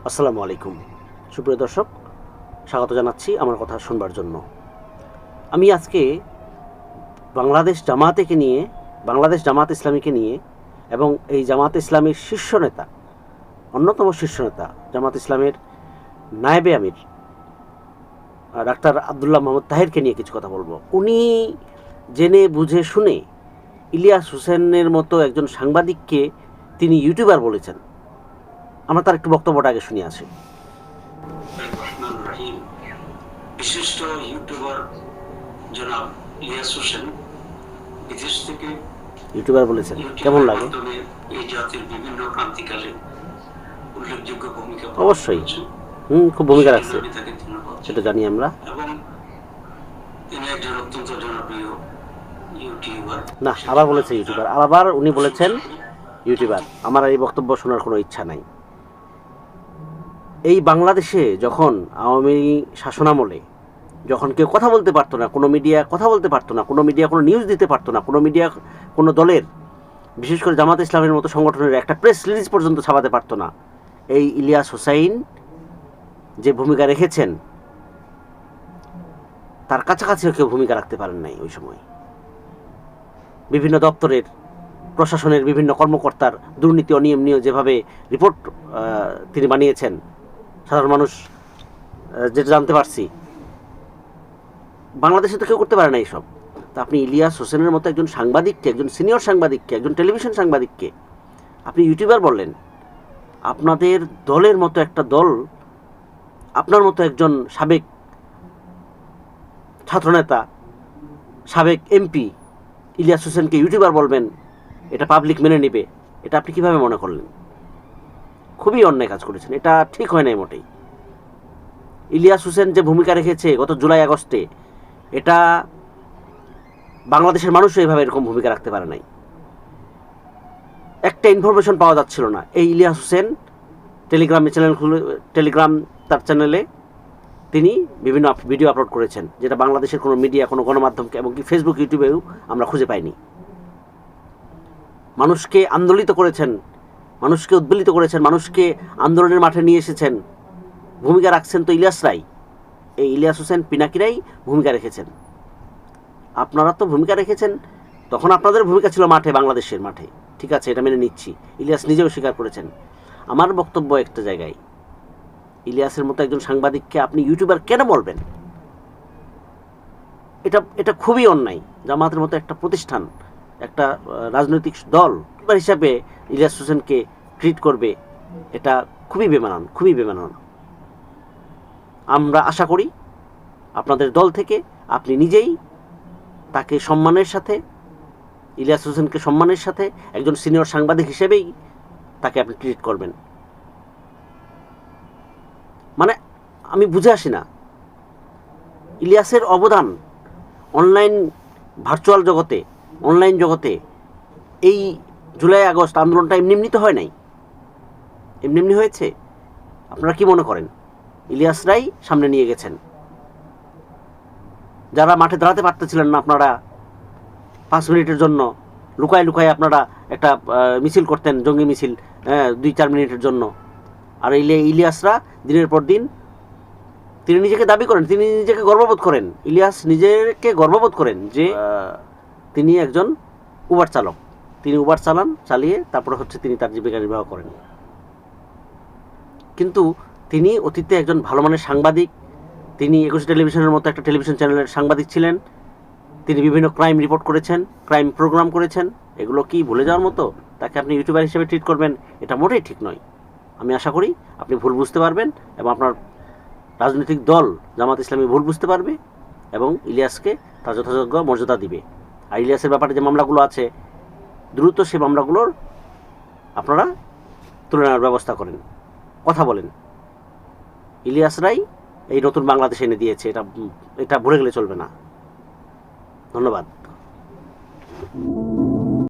আসসালামু আলাইকুম সুপ্রিয় দর্শক, স্বাগত জানাচ্ছি আমার কথা শুনবার জন্য। আমি আজকে বাংলাদেশ জামাত ইসলামীকে নিয়ে এবং এই জামাত ইসলামীর শীর্ষ নেতা, অন্যতম শীর্ষ নেতা জামাত ইসলামের নায়েবে আমির ডাক্তার আব্দুল্লাহ মোহাম্মদ তাহেরকে নিয়ে কিছু কথা বলবো। উনি জেনে বুঝে শুনে ইলিয়াস হোসেনের মতো একজন সাংবাদিককে তিনি ইউটিউবার বলেছেন। আমরা তার একটু বক্তব্যটা আগে শুনে আসি। বিশিষ্ট ইউটিউবার জনাব ইলিয়াস হোসেন বিদেশ থেকে ইউটিউবার বলেছেন, কেমন লাগে? এই জাতির বিভিন্ন ক্রান্তিকালে উল্লেখযোগ্য ভূমিকা অবশ্যই খুব ভূমিকা রাখছে, সেটা জানি আমরা। এবং তিনি একজন অত্যন্ত জনপ্রিয় ইউটিউবার। না, আবার বলেছে ইউটিউবার, আবার উনি বলেছেন ইউটিউবার। আমার এই বক্তব্য শোনার কোনো ইচ্ছা নাই। এই বাংলাদেশে যখন আওয়ামী শাসনামলে যখন কেউ কথা বলতে পারতো না, কোনো মিডিয়া কথা বলতে পারতো না, কোনো মিডিয়া কোনো নিউজ দিতে পারতো না, কোনো মিডিয়া কোনো দলের, বিশেষ করে জামাত ইসলামের মতো সংগঠনের একটা প্রেস রিলিজ পর্যন্ত ছাপাতে পারতো না, এই ইলিয়াস হোসাইন যে ভূমিকা রেখেছেন তার কাছাকাছিও কেউ ভূমিকা রাখতে পারেন নাই। ওই সময় বিভিন্ন দপ্তরের, প্রশাসনের বিভিন্ন কর্মকর্তার দুর্নীতি অনিয়ম নিয়ে যেভাবে রিপোর্ট তিনি বানিয়েছেন, সাধারণ মানুষ যেটা জানতে পারছি, বাংলাদেশে তো কেউ করতে পারে না এইসব। তা আপনি ইলিয়াস হোসেনের মতো একজন সাংবাদিককে, একজন সিনিয়র সাংবাদিককে, একজন টেলিভিশন সাংবাদিককে আপনি ইউটিউবার বললেন। আপনাদের দলের মতো একটা দল, আপনার মতো একজন সাবেক ছাত্রনেতা, সাবেক এমপি ইলিয়াস হোসেনকে ইউটিউবার বলবেন, এটা পাবলিক মেনে নেবে, এটা আপনি কিভাবে মনে করলেন? খুবই অন্যায় কাজ করেছেন, এটা ঠিক হয় নাই মোটেই। ইলিয়াস হোসেন যে ভূমিকা রেখেছে গত জুলাই আগস্টে, এটা বাংলাদেশের মানুষও এভাবে এরকম ভূমিকা রাখতে পারে নাই। একটা ইনফরমেশন পাওয়া যাচ্ছিল না। এই ইলিয়াস হোসেন টেলিগ্রাম তার চ্যানেলে তিনি বিভিন্ন ভিডিও আপলোড করেছেন, যেটা বাংলাদেশের কোনো মিডিয়া, কোনো গণমাধ্যমকে, এমনকি ফেসবুক, ইউটিউবেও আমরা খুঁজে পাইনি। মানুষকে আন্দোলিত করেছেন, মানুষকে উদ্বেলিত করেছেন, মানুষকে আন্দোলনের মাঠে নিয়ে এসেছেন। ভূমিকা রাখছেন তো ইলিয়াসরাই, এই ইলিয়াস হোসেন পিনাকিরাই ভূমিকা রেখেছেন। আপনারা তো ভূমিকা রেখেছেন, তখন আপনাদের ভূমিকা ছিল মাঠে, বাংলাদেশের মাঠে, ঠিক আছে, এটা মেনে নিচ্ছি। ইলিয়াস নিজেও স্বীকার করেছেন। আমার বক্তব্য একটা জায়গায়, ইলিয়াসের মতো একজন সাংবাদিককে আপনি ইউটিউবার কেন বলবেন? এটা খুবই অন্যায়। জামাতের মতো একটা প্রতিষ্ঠান, একটা রাজনৈতিক দল হিসাবে ইলিয়াস হোসেনকে ট্রিট করবে, এটা খুবই বেমানান। আমরা আশা করি আপনাদের দল থেকে আপনি নিজেই তাকে সম্মানের সাথে, ইলিয়াস হোসেনকে সম্মানের সাথে একজন সিনিয়র সাংবাদিক হিসেবেই তাকে আপনি ট্রিট করবেন। মানে আমি বুঝে আসি না, ইলিয়াসের অবদান ভার্চুয়াল জগতে, অনলাইন জগতে এই জুলাই আগস্ট আন্দোলনটা এমনি তো হয় নাই, এমনি হয়েছে। আপনারা কি মনে করেন? ইলিয়াসরাই সামনে নিয়ে গেছেন। যারা মাঠে দাঁড়াতে পারতেছিলেন না, আপনারা 5 মিনিটের জন্য লুকায় আপনারা একটা মিছিল করতেন, জঙ্গি মিছিল, 2-4 মিনিটের জন্য। আর ইলিয়াসরা দিনের পর দিন, তিনি নিজেকে দাবি করেন, তিনি নিজেকে গর্ববোধ করেন, ইলিয়াস নিজেকে গর্ববোধ করেন যে তিনি একজন উবার চালক। তিনি উবার চালিয়ে তারপরে তিনি তার জীবিকা নির্বাহ করেন। কিন্তু তিনি অতীতে একজন ভালো মানের সাংবাদিক। তিনি 21 টেলিভিশনের মতো একটা টেলিভিশন চ্যানেলের সাংবাদিক ছিলেন। তিনি বিভিন্ন ক্রাইম রিপোর্ট করেছেন, ক্রাইম প্রোগ্রাম করেছেন। এগুলো কি ভুলে যাওয়ার মতো? তাকে আপনি ইউটিউবার হিসেবে ট্রিট করবেন, এটা মোটেই ঠিক নয়। আমি আশা করি আপনি ভুল বুঝতে পারবেন এবং আপনার রাজনৈতিক দল জামাত ইসলামী ভুল বুঝতে পারবে এবং ইলিয়াসকে তার যথাযোগ্য মর্যাদা দিবে। আর ইলিয়াসের ব্যাপারে যে মামলাগুলো আছে, দ্রুত সেই মামলাগুলোর আপনারা তুলে নেওয়ার ব্যবস্থা করেন, কথা বলেন। ইলিয়াসরাই এই নতুন বাংলাদেশ এনে দিয়েছে, এটা ভুলে গেলে চলবে না। ধন্যবাদ।